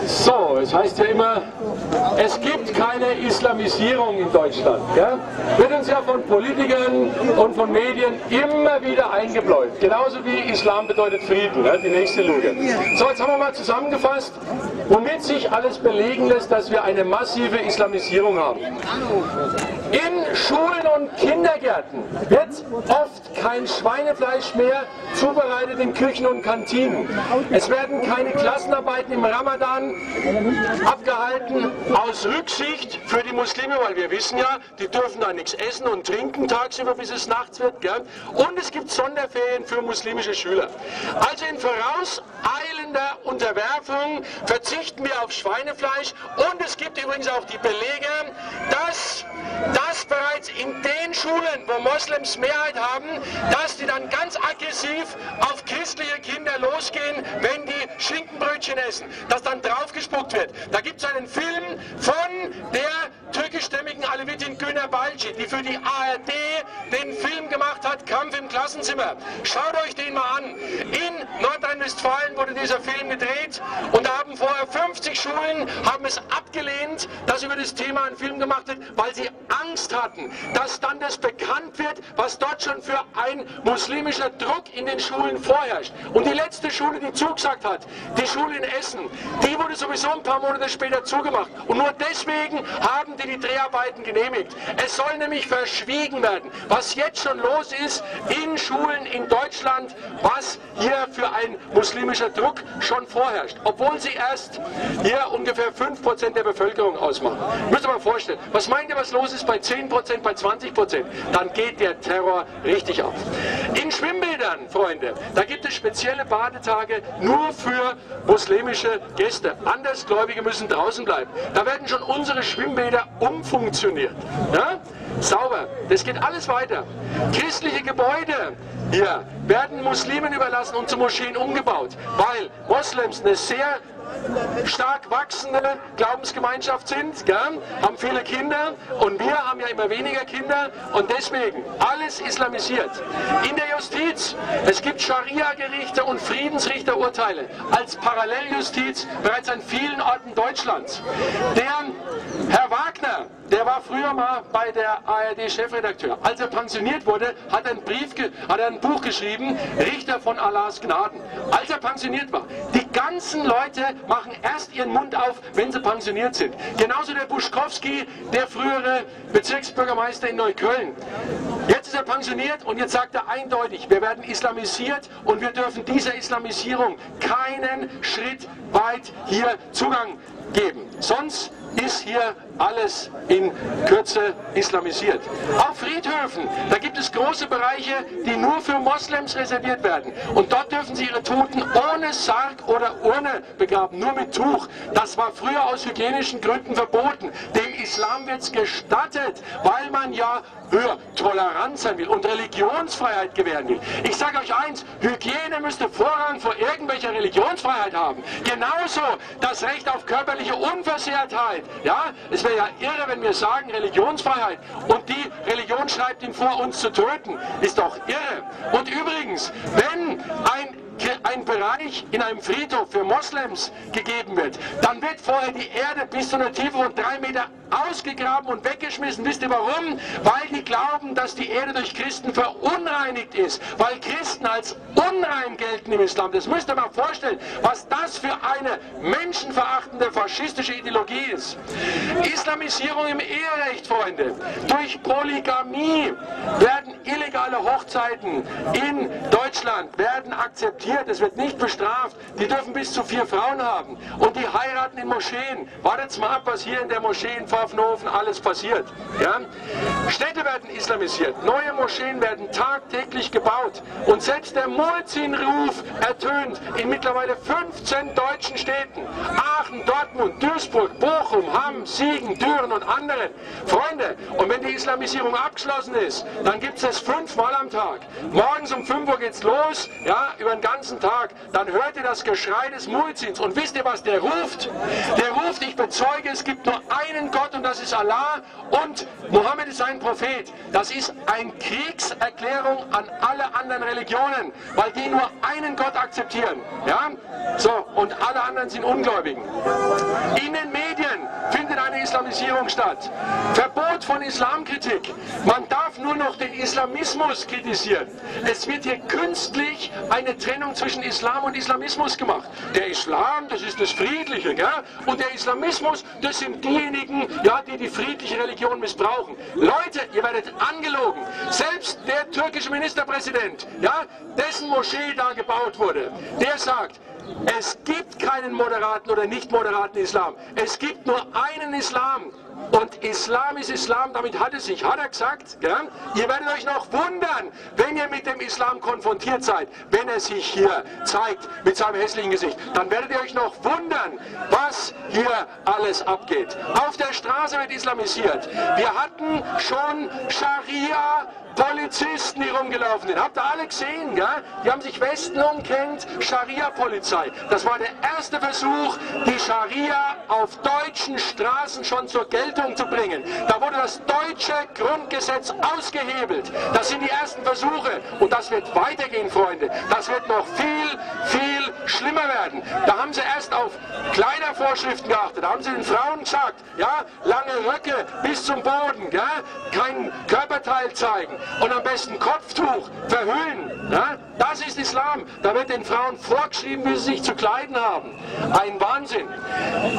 So, es heißt ja immer, es gibt keine Islamisierung in Deutschland. Ja? Wird uns ja von Politikern und von Medien immer wieder eingebläut. Genauso wie Islam bedeutet Frieden, ja? Die nächste Lüge. So, jetzt haben wir mal zusammengefasst, womit sich alles belegen lässt, dass wir eine massive Islamisierung haben. In Schulen und Kindergärten wird oft kein Schweinefleisch mehr zubereitet in Küchen und Kantinen. Es werden keine Klassenarbeiten im Ramadan abgehalten aus Rücksicht für die Muslime, weil wir wissen ja, die dürfen da nichts essen und trinken tagsüber, bis es nachts wird. Gell? Und es gibt Sonderferien für muslimische Schüler. Also in vorauseilender Unterwerfung verzichten wir auf Schweinefleisch und es gibt übrigens auch die Belege, dass bereits in den Schulen, wo Moslems Mehrheit haben, dass die dann ganz aggressiv auf christliche Kinder losgehen, wenn die Schinkenbrötchen essen, dass dann draufgespuckt wird. Da gibt es einen Film von der türkischstämmigen Alevitin Güner Balci, die für die ARD den Film gemacht hat, Kampf im Klassenzimmer. Schaut euch den mal an. In Nordrhein-Westfalen wurde dieser Film gedreht und da haben vorher 50 Schulen haben es abgelehnt, dass über das Thema ein Film gemacht wird, weil sie Angst hatten, dass dann das bekannt wird, was dort schon für ein muslimischer Druck in den Schulen vorherrscht. Und die letzte Schule, die zugesagt hat, die Schule in Essen, die wurde sowieso ein paar Monate später zugemacht. Und nur deswegen haben die Dreharbeiten genehmigt. Es soll nämlich verschwiegen werden, was jetzt schon los ist in Schulen in Deutschland, was hier für ein muslimischer Druck schon vorherrscht. Obwohl sie erst hier ungefähr 5% der Bevölkerung ausmachen. Müsst ihr mal vorstellen, was meint ihr, was los ist bei 10%, bei 20%? Dann geht der Terror richtig auf. In Schwimmbädern, Freunde, da gibt es spezielle Badetage nur für muslimische Gäste. Andersgläubige müssen draußen bleiben. Da werden schon unsere Schwimmbäder umfunktioniert. Ja? Sauber. Das geht alles weiter. Christliche Gebäude hier werden Muslimen überlassen und zu Moscheen umgebaut, weil Moslems eine sehr stark wachsende Glaubensgemeinschaft sind, gell? Haben viele Kinder und wir haben ja immer weniger Kinder und deswegen alles islamisiert. In der Justiz, es gibt Scharia-Gerichte und Friedensrichterurteile als Paralleljustiz bereits an vielen Orten Deutschlands. Der Herr Wagner, der war früher mal bei der ARD-Chefredakteur. Als er pensioniert wurde, hat er ein Buch geschrieben, Richter von Allahs Gnaden. Als er pensioniert war. Die ganzen Leute machen erst ihren Mund auf, wenn sie pensioniert sind. Genauso der Buschkowski, der frühere Bezirksbürgermeister in Neukölln. Jetzt ist er pensioniert und jetzt sagt er eindeutig, wir werden islamisiert und wir dürfen dieser Islamisierung keinen Schritt weit hier Zugang geben. Sonst ist hier alles in Kürze islamisiert. Auf Friedhöfen, da gibt es große Bereiche, die nur für Moslems reserviert werden. Und dort dürfen sie ihre Toten ohne Sarg oder Urne begraben, nur mit Tuch. Das war früher aus hygienischen Gründen verboten. Dem Islam wird es gestattet, weil man ja für Toleranz sein will und Religionsfreiheit gewähren will. Ich sage euch eins, Hygiene müsste Vorrang vor irgendwelcher Religionsfreiheit haben. Genauso das Recht auf körperliche Unversehrtheit. Ja, es wäre ja irre, wenn wir sagen Religionsfreiheit und die Religion schreibt ihm vor, uns zu töten. Ist doch irre. Und übrigens, wenn ein Bereich in einem Friedhof für Moslems gegeben wird, dann wird vorher die Erde bis zu einer Tiefe von 3 Meter ausgegraben und weggeschmissen. Wisst ihr warum? Weil die glauben, dass die Erde durch Christen verunreinigt ist. Weil Christen als unrein gelten im Islam. Das müsst ihr mal vorstellen, was das für eine menschenverachtende faschistische Ideologie ist. Islamisierung im Eherecht, Freunde. Durch Polygamie werden illegale Hochzeiten in Deutschland werden akzeptiert. Es wird nicht bestraft. Die dürfen bis zu 4 Frauen haben. Und die heiraten in Moscheen. Wartet's mal ab, was hier in der Moschee in Pfaffenhofen alles passiert. Ja? Städte werden islamisiert. Neue Moscheen werden tagtäglich gebaut. Und selbst der Muezzin-Ruf ertönt in mittlerweile 15 deutschen Städten. Aachen, Dortmund, Duisburg, Bochum, Hamm, Siegen, Düren und anderen. Freunde, und wenn die Islamisierung abgeschlossen ist, dann gibt es das 5-mal am Tag. Morgens um 5 Uhr geht's geht's los, ja, über den ganzen Tag. Dann hört ihr das Geschrei des Muezzins. Und wisst ihr, was der ruft? Der ruft, ich bezeuge, es gibt nur einen Gott und das ist Allah und Mohammed ist ein Prophet. Das ist eine Kriegserklärung an alle anderen Religionen, weil die nur einen Gott akzeptieren. Ja? So, und alle anderen sind Ungläubigen. In den Medien findet eine Islamisierung statt. Verbot von Islamkritik. Man darf nur noch den Islamismus kritisieren. Es wird hier künstlich eine Trennung zwischen Islam und Islamismus gemacht. Der Islam, das ist das Friedliche, gell? Und der Islamismus, das sind diejenigen, ja, die die friedliche Religion missbrauchen. Leute, ihr werdet angelogen. Selbst der türkische Ministerpräsident, ja, dessen Moschee da gebaut wurde, der sagt, es gibt keinen moderaten oder nicht moderaten Islam. Es gibt nur einen Islam. Und Islam ist Islam, damit hat es sich, hat er gesagt. Ja? Ihr werdet euch noch wundern, wenn ihr mit dem Islam konfrontiert seid, wenn er sich hier zeigt mit seinem hässlichen Gesicht. Dann werdet ihr euch noch wundern, was hier alles abgeht. Auf der Straße wird islamisiert. Wir hatten schon Scharia-Polizisten, die rumgelaufen sind. Habt ihr alle gesehen? Gell? Die haben sich Westen umkennt, Scharia-Polizei. Das war der erste Versuch, die Scharia auf deutschen Straßen schon zur Geltung zu bringen. Da wurde das deutsche Grundgesetz ausgehebelt. Das sind die ersten Versuche. Und das wird weitergehen, Freunde. Das wird noch viel, viel schlimmer werden. Da haben sie erst auf Kleidervorschriften geachtet. Da haben sie den Frauen gesagt, ja, lange Röcke bis zum Boden, ja, kein Körperteil zeigen und am besten Kopftuch verhüllen. Ja. Das ist Islam. Da wird den Frauen vorgeschrieben, wie sie sich zu kleiden haben. Ein Wahnsinn.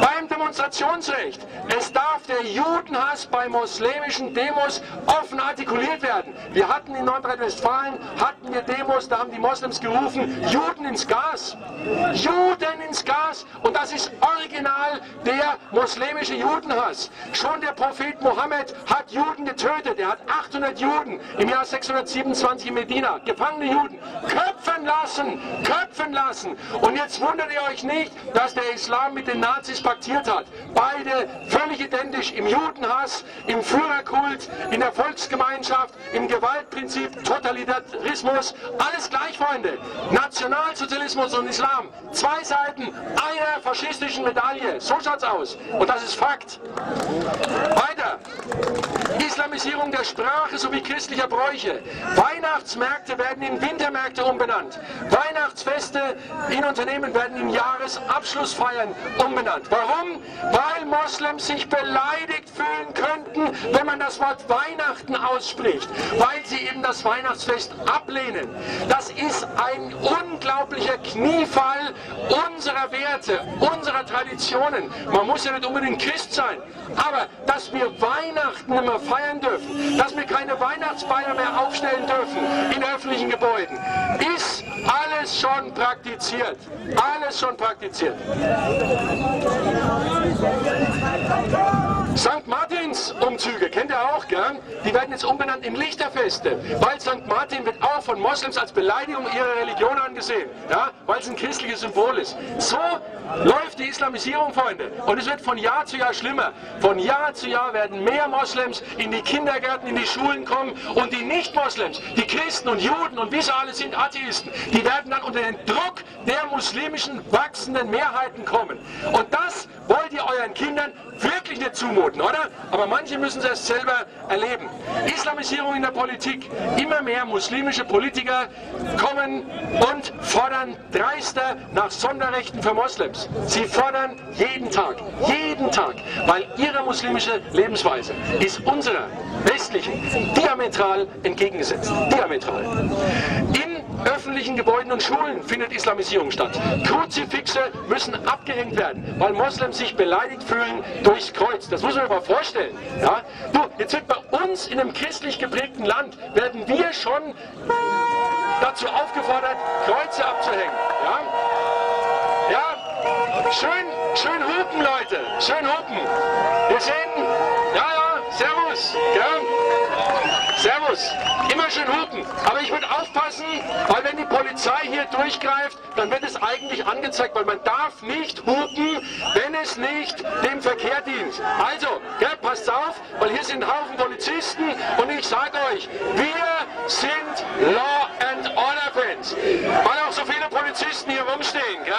Beim Demonstrationsrecht. Es darf der Judenhass bei muslimischen Demos offen artikuliert werden. Wir hatten in Nordrhein-Westfalen, hatten wir Demos, da haben die Moslems gerufen, Juden ins Gas. Juden ins Gas. Und das ist original der muslimische Judenhass. Schon der Prophet Mohammed hat Juden getötet. Er hat 800 Juden im Jahr 627 in Medina, gefangene Juden, köpfen lassen, köpfen lassen. Und jetzt wundert ihr euch nicht, dass der Islam mit den Nazis paktiert hat. Beide völlig identisch im Judenhass, im Führerkult, in der Volksgemeinschaft, im Gewaltprinzip, Totalitarismus, alles gleich, Freunde. Nationalsozialismus und Islam, zwei Seiten einer faschistischen Medaille. So schaut's aus. Und das ist Fakt. Weiter. Islamisierung der Sprache sowie christlicher Bräuche. Weihnachtsmärkte werden in Wintermärkte umbenannt. Weihnachtsfeste in Unternehmen werden in Jahresabschlussfeiern umbenannt. Warum? Weil Moslems sich beleidigt fühlen könnten, wenn man das Wort Weihnachten ausspricht, weil sie eben das Weihnachtsfest ablehnen. Das ist ein unglaublicher Kniefall unserer Werte, unserer Traditionen. Man muss ja nicht unbedingt Christ sein, aber dass wir Weihnachten nicht mehr feiern dürfen, dass wir keine Weihnachtsfeier mehr aufstellen dürfen in öffentlichen Gebäuden, ist alles schon praktiziert. Alles schon praktiziert. St. Martins Umzüge, kennt ihr auch, gell? Die werden jetzt umbenannt in Lichterfeste, weil St. Martin wird auch von Moslems als Beleidigung ihrer Religion angesehen, ja? Weil es ein christliches Symbol ist. So läuft die Islamisierung, Freunde. Und es wird von Jahr zu Jahr schlimmer. Von Jahr zu Jahr werden mehr Moslems in die Kindergärten, in die Schulen kommen und die Nicht-Moslems, die Christen und Juden und wie sie alle sind, Atheisten, die werden dann unter den Druck der muslimischen wachsenden Mehrheiten kommen. Und das wollt ihr euren Kindern wirklich nicht zumuten, oder? Aber manche müssen es erst selber erleben. Islamisierung in der Politik. Immer mehr muslimische Politiker kommen und fordern dreister nach Sonderrechten für Moslems. Sie fordern jeden Tag, weil ihre muslimische Lebensweise ist unserer westlichen diametral entgegengesetzt. Diametral. In öffentlichen Gebäuden und Schulen findet Islamisierung statt. Kruzifixe müssen abgehängt werden, weil Moslems sich beleidigt fühlen durchs Kreuz. Das muss man sich mal vorstellen. Ja? Du, jetzt wird bei uns in einem christlich geprägten Land, werden wir schon dazu aufgefordert, Kreuze abzuhängen. Ja? Ja? Schön hupen, Leute. Schön hupen. Wir sehen, ja, servus. Ja? Servus. Immer schön hupen. Aber ich würde aufpassen, weil wenn die Polizei hier durchgreift, dann wird es eigentlich angezeigt, weil man darf nicht hupen, wenn es nicht dem Verkehr dient. Also, ja, passt auf, weil hier sind ein Haufen Polizisten und ich sage euch, wir sind Law and Order Prince. Weil auch so viele Polizisten hier rumstehen. Gell?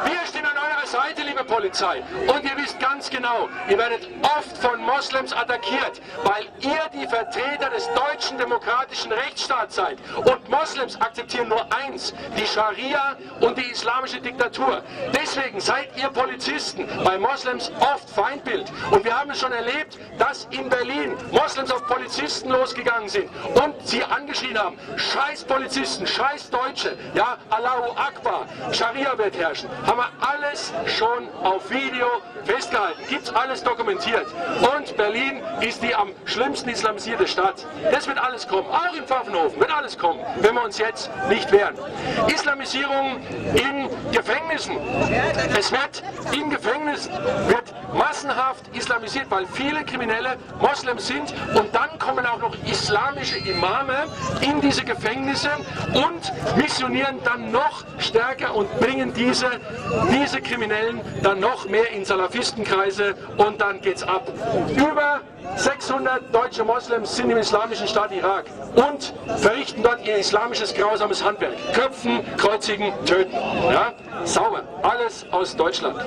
Wir stehen an eurer Seite, liebe Polizei. Und ihr wisst ganz genau, ihr werdet oft von Moslems attackiert, weil ihr die Vertreter des deutschen demokratischen Rechtsstaats seid. Und Moslems akzeptieren nur eins, die Scharia und die islamische Diktatur. Deswegen seid ihr Polizisten bei Moslems oft Feindbild. Und wir haben es schon erlebt, dass in Berlin Moslems auf Polizisten losgegangen sind und sie angeschrien haben, scheiß Polizisten, scheiß Deutsche, ja, Allahu Akbar, Scharia wird herrschen. Haben wir alles schon auf Video festgehalten, gibt's alles dokumentiert. Und Berlin ist die am schlimmsten islamisierte Stadt. Das wird alles kommen, auch im Pfaffenhofen wird alles kommen, wenn wir uns jetzt nicht wehren. Islamisierung in Gefängnissen. Es wird in Gefängnissen wird massenhaft islamisiert, weil viele Kriminelle Moslems sind und dann kommen auch noch islamische Imame in diese Gefängnisse und missionieren dann noch stärker und bringen diese Kriminellen dann noch mehr in Salafistenkreise und dann geht's ab. Über 600 deutsche Moslems sind im islamischen Staat Irak und verrichten dort ihr islamisches grausames Handwerk. Köpfen, kreuzigen, töten. Ja? Sauber. Alles aus Deutschland.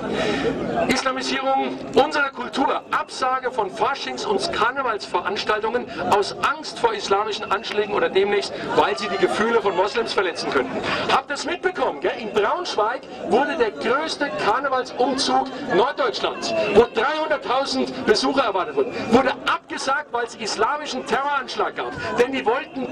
Islamisierung unserer Kultur. Absage von Faschings- und Karnevalsveranstaltungen aus Angst vor islamischen Anschlägen oder demnächst, weil sie die Gefühle von Moslems verletzen könnten. Habt ihr es mitbekommen? Gell? In Braunschweig wurde der größte Karnevalsumzug Norddeutschlands, wo 300.000 Besucher erwartet wurden, wurde abgesagt, weil es islamischen Terroranschlag gab. Denn die wollten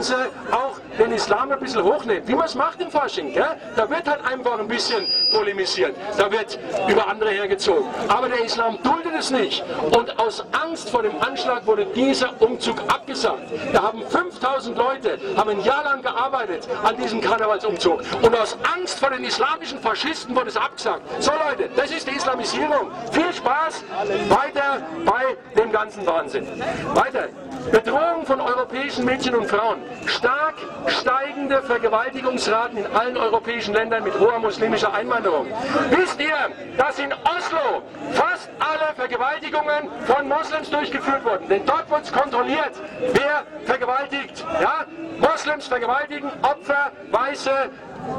sie auch den Islam ein bisschen hochnehmen. Wie man es macht im Fasching. Gell? Da wird halt einfach ein bisschen polemisiert. Da wird über andere hergezogen. Aber der Islam duldet es nicht. Und aus Angst vor dem Anschlag wurde dieser Umzug abgesagt. Da haben 5.000 Leute haben ein Jahr lang gearbeitet an diesem Karnevalsumzug. Und aus Angst vor den islamischen Faschisten wurde es abgesagt. So Leute, das ist die Islamisierung. Viel Spaß weiter bei dem ganzen Wahnsinn. Weiter. Bedrohung von europäischen Mädchen und Frauen. Stark steigende Vergewaltigungsraten in allen europäischen Ländern mit hoher muslimischer Einwanderung. Wisst ihr, dass in Oslo fast alle Vergewaltigungen von Moslems durchgeführt wurden? Denn dort wird es kontrolliert, wer vergewaltigt. Ja? Moslems vergewaltigen Opfer, weiße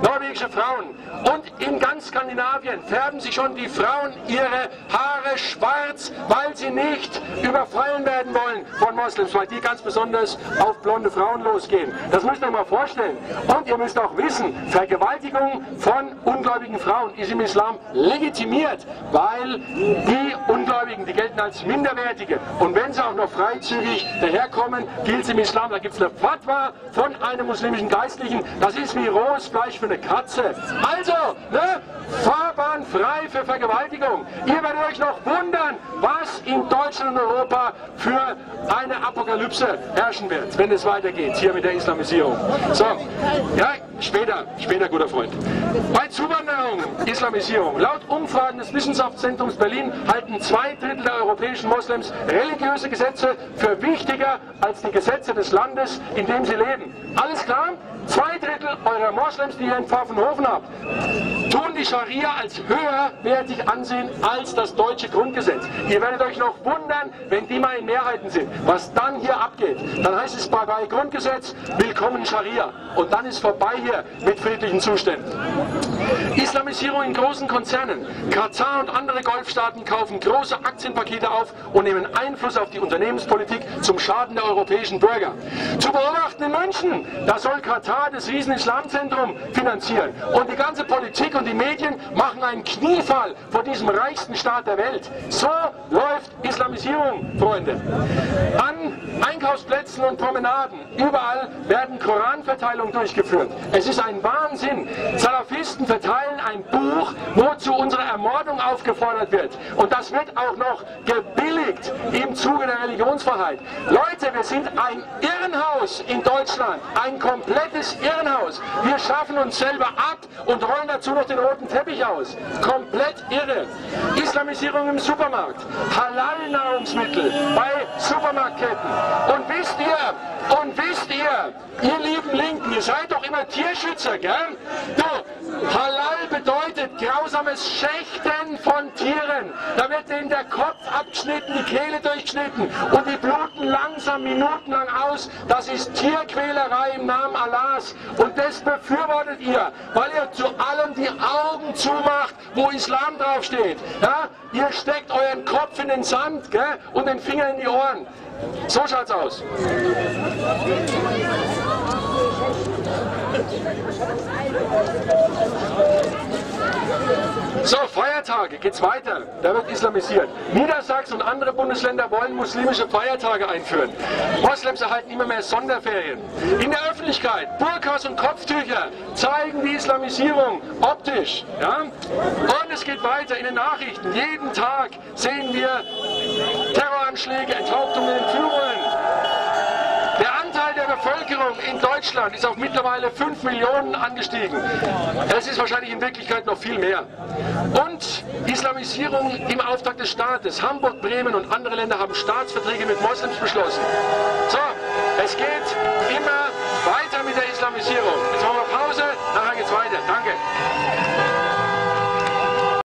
norwegische Frauen. Und in ganz Skandinavien färben sich schon die Frauen ihre Haare schwarz, weil sie nicht überfallen werden wollen von Moslems, weil die ganz besonders auf blonde Frauen losgehen. Das müsst ihr euch mal vorstellen. Und ihr müsst auch wissen, Vergewaltigung von ungläubigen Frauen ist im Islam legitimiert, weil die Ungläubigen, die gelten als Minderwertige. Und wenn sie auch noch freizügig daherkommen, gilt es im Islam, da gibt es eine Fatwa von einem muslimischen Geistlichen, das ist wie rohes Fleisch für eine Katze. Also, ne? Fahrbahn frei für Vergewaltigung. Ihr werdet euch noch wundern, was in Deutschland und Europa für eine Apokalypse herrschen wird, wenn es weitergeht, hier mit der Islamisierung. So, ja, später, guter Freund. Bei Zuwanderung, Islamisierung. Laut Umfragen des Wissenschaftszentrums Berlin halten 2/3 der europäischen Moslems religiöse Gesetze für wichtiger als die Gesetze des Landes, in dem sie leben. Alles klar? 2/3 eurer Moslems, die ihr in Pfaffenhofen habt, tun die Scharia als höherwertig ansehen als das deutsche Grundgesetz. Ihr werdet euch noch wundern, wenn die mal in Mehrheiten sind, was dann hier abgeht. Dann heißt es bei Grundgesetz, willkommen Scharia. Und dann ist vorbei hier mit friedlichen Zuständen. Islamisierung in großen Konzernen. Katar und andere Golfstaaten kaufen große Aktienpakete auf und nehmen Einfluss auf die Unternehmenspolitik zum Schaden der europäischen Bürger. Zu beobachten in München, da soll Katar das Riesen-Islam-Zentrum finanzieren. Und die ganze Politik und die Medien machen einen Kniefall vor diesem reichsten Staat der Welt. So läuft Islamisierung, Freunde. An Einkaufsplätzen und Promenaden, überall werden Koranverteilungen durchgeführt. Es ist ein Wahnsinn. Salafisten verteilen ein Buch, wozu unsere Ermordung aufgefordert wird. Und das wird auch noch gebilligt im Zuge der Religionsfreiheit. Leute, wir sind ein Irrenhaus in Deutschland. Ein komplettes Irrenhaus. Wir schaffen uns selber ab und rollen dazu noch den roten Teppich aus. Komplett irre. Islamisierung im Supermarkt. Halal-Nahrungsmittel bei Supermarktketten. Und wisst ihr, ihr lieben Linken, ihr seid doch immer Tierschützer, gell? Du, Halal bedeutet grausames Schlachten von Tieren. Da wird denen der Kopf abgeschnitten, die Kehle durchgeschnitten und die bluten langsam minutenlang aus. Das ist Tierquälerei im Namen Allahs und das befürwortet ihr, weil ihr zu allem die Augen zumacht, wo Islam draufsteht. Ja? Ihr steckt euren Kopf in den Sand, gell? Und den Finger in die Ohren. So schaut's aus. So, Feiertage, geht's weiter. Da wird islamisiert. Niedersachsen und andere Bundesländer wollen muslimische Feiertage einführen. Moslems erhalten immer mehr Sonderferien. In der Öffentlichkeit, Burkas und Kopftücher zeigen die Islamisierung optisch. Ja? Und es geht weiter in den Nachrichten. Jeden Tag sehen wir Terroranschläge, Enthauptungen, Entführungen. Der Anteil der Bevölkerung in Deutschland ist auf mittlerweile 5 Millionen angestiegen. Es ist wahrscheinlich in Wirklichkeit noch viel mehr. Und Islamisierung im Auftrag des Staates. Hamburg, Bremen und andere Länder haben Staatsverträge mit Moslems beschlossen. So, es geht immer weiter mit der Islamisierung. Jetzt machen wir Pause, nachher geht's weiter. Danke.